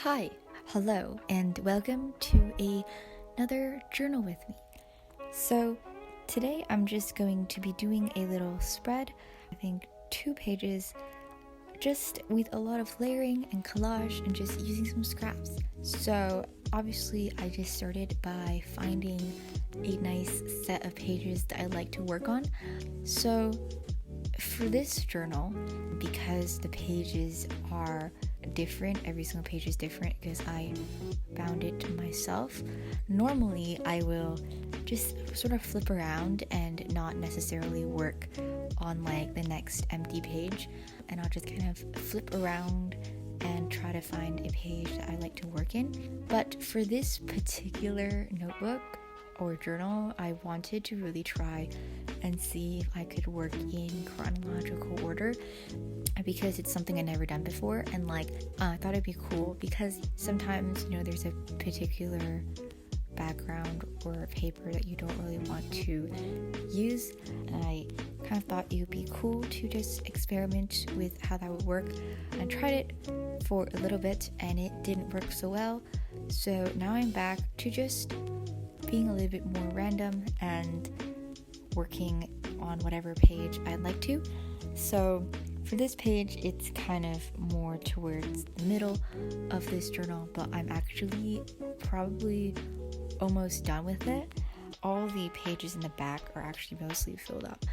Hi, hello, and welcome to another journal with me. So today I'm just going to be doing a little spread, I think 2 pages, just with a lot of layering and collage and just using some scraps. So obviously I just started by finding a nice set of pages that I like to work on. So for this journal, because the pages are different, every single page is different because I found it myself. Normally I will just sort of flip around and not necessarily work on like the next empty page, and I'll just kind of flip around and try to find a page that I like to work in. But for this particular notebook or journal, I wanted to really try and see if I could work in chronological order, because it's something I've never done before, and I thought it'd be cool because sometimes there's a particular background or paper that you don't really want to use, and I kind of thought it would be cool to just experiment with how that would work. I tried it for a little bit and it didn't work so well, so now I'm back to just being a little bit more random and working on whatever page I'd like to. So for this page, it's kind of more towards the middle of this journal, but I'm actually probably almost done with it. All the pages in the back are actually mostly filled up.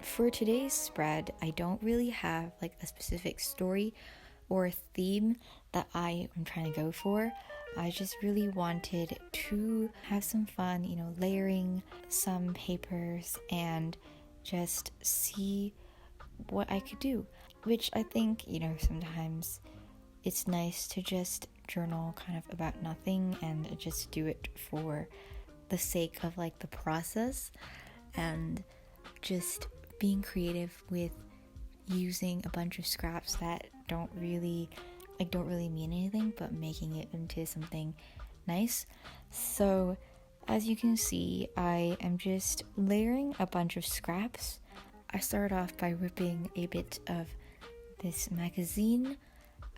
For today's spread, I don't really have like a specific story or a theme that I am trying to go for. I just really wanted to have some fun, layering some papers and just see what I could do. Which I think, sometimes it's nice to just journal kind of about nothing and just do it for the sake of like the process, and just being creative with using a bunch of scraps that don't really mean anything, but making it into something nice. So as you can see, I am just layering a bunch of scraps. I started off by ripping a bit of this magazine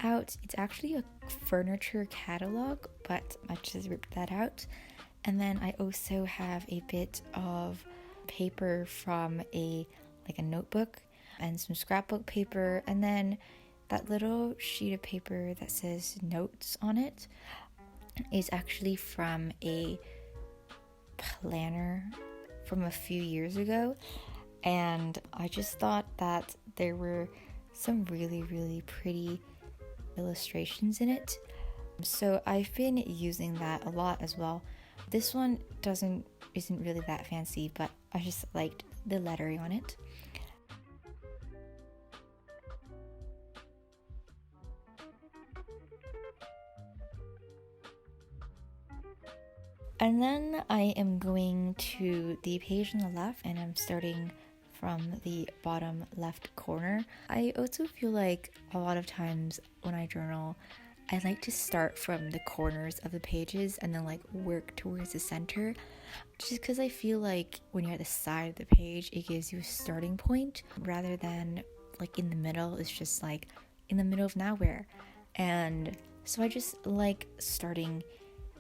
out. It's actually a furniture catalog, but I just ripped that out. And then I also have a bit of paper from a notebook and some scrapbook paper, and then that little sheet of paper that says notes on it is actually from a planner from a few years ago, and I just thought that there were some really, really pretty illustrations in it, so I've been using that a lot as well. This one isn't really that fancy, but I just liked the lettering on it. And then I am going to the page on the left, and I'm starting from the bottom left corner. I also feel like a lot of times when I journal, I like to start from the corners of the pages and then work towards the center, just because I feel like when you're at the side of the page, it gives you a starting point, rather than in the middle. It's just in the middle of nowhere. And so I just like starting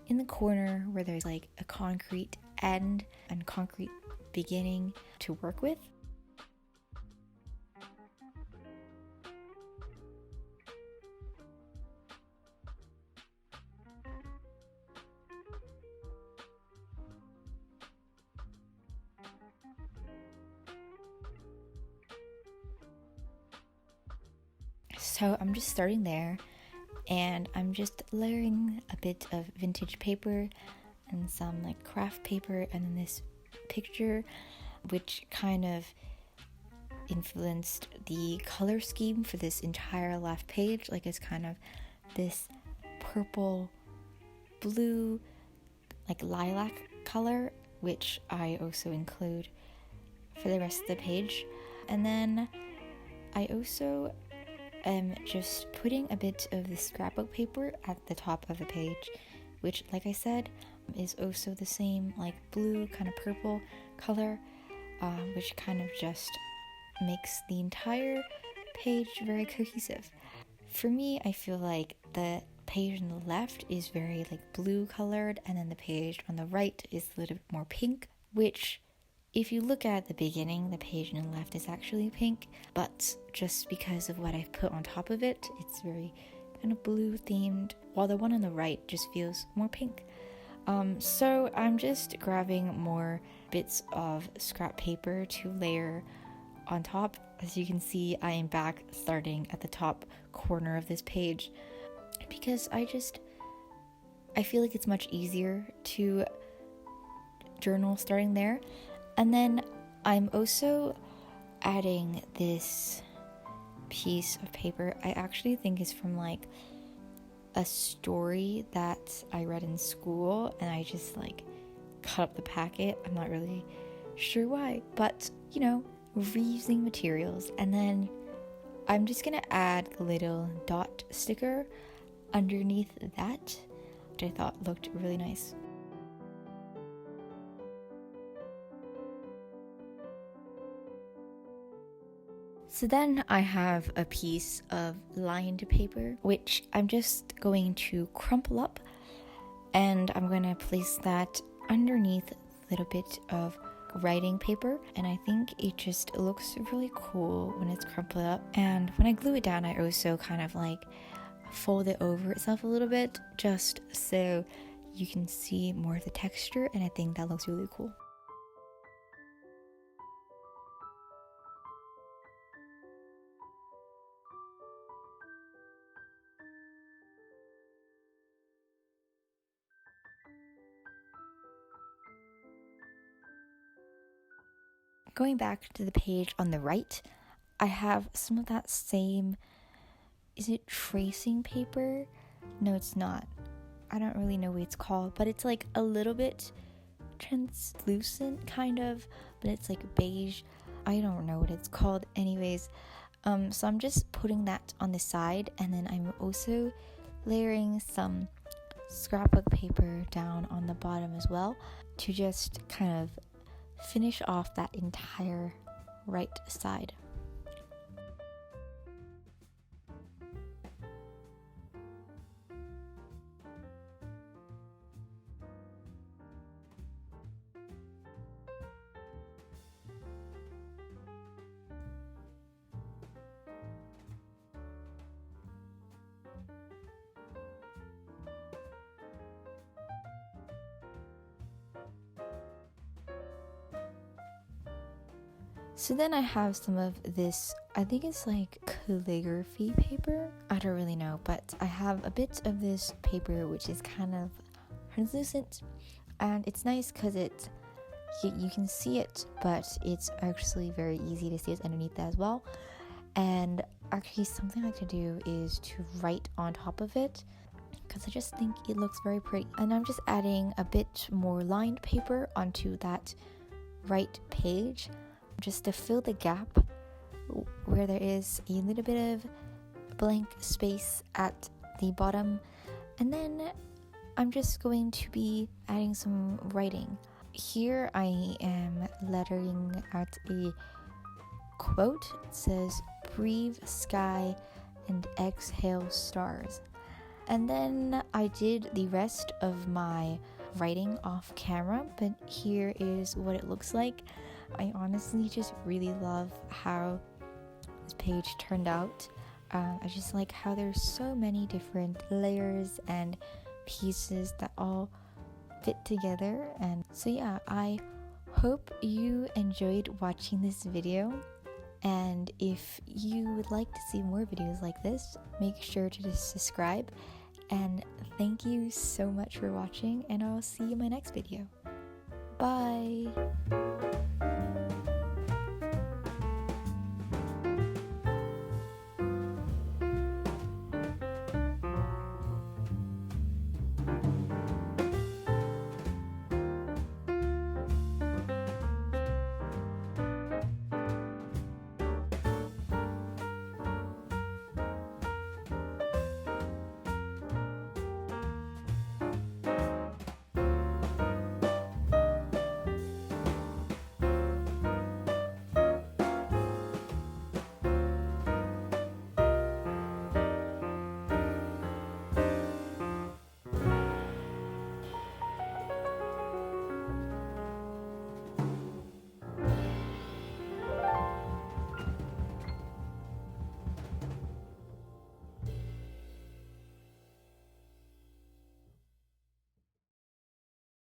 in the corner where there's a concrete end and concrete beginning to work with. So I'm just starting there, and I'm just layering a bit of vintage paper and some craft paper, and then this picture, which kind of influenced the color scheme for this entire left page. Like it's kind of this purple, blue, like lilac color, which I also include for the rest of the page. And then I also am just putting a bit of the scrapbook paper at the top of the page, which, like I said, is also the same like blue kind of purple color, which kind of just makes the entire page very cohesive. For me, I feel like the page on the left is very like blue colored, and then the page on the right is a little bit more pink, which if you look at the beginning, the page on the left is actually pink, but just because of what I've put on top of it, it's very kind of blue themed, while the one on the right just feels more pink. So I'm just grabbing more bits of scrap paper to layer on top. As you can see, I am back starting at the top corner of this page because I feel like it's much easier to journal starting there. And then I'm also adding this piece of paper. I actually think is from like a story that I read in school, and I just like cut up the packet. I'm not really sure why, but you know, reusing materials. And then I'm just gonna add a little dot sticker underneath that, which I thought looked really nice. So then I have a piece of lined paper, which I'm just going to crumple up, and I'm going to place that underneath a little bit of writing paper, and I think it just looks really cool when it's crumpled up. And when I glue it down, I also kind of like fold it over itself a little bit, just so you can see more of the texture, and I think that looks really cool. Going back to the page on the right, I have some of that same, is it tracing paper? No, it's not. I don't really know what it's called, but it's like a little bit translucent kind of, but it's like beige. I don't know what it's called anyways. So I'm just putting that on the side, and then I'm also layering some scrapbook paper down on the bottom as well to just kind of finish off that entire right side. So then I have some of this, I think it's like calligraphy paper. I don't really know, but I have a bit of this paper which is kind of translucent, and it's nice because you can see it, but it's actually very easy to see it underneath that as well. And actually something I like to do is to write on top of it, because I just think it looks very pretty. And I'm just adding a bit more lined paper onto that right page, just to fill the gap where there is a little bit of blank space at the bottom. And then I'm just going to be adding some writing. Here I am lettering out a quote. It says, "Breathe sky and exhale stars." And then I did the rest of my writing off camera, but here is what it looks like. I honestly just really love how this page turned out. I just like how there's so many different layers and pieces that all fit together. And so yeah, I hope you enjoyed watching this video, and if you would like to see more videos like this, make sure to just subscribe. And thank you so much for watching, and I'll see you in my next video. Bye!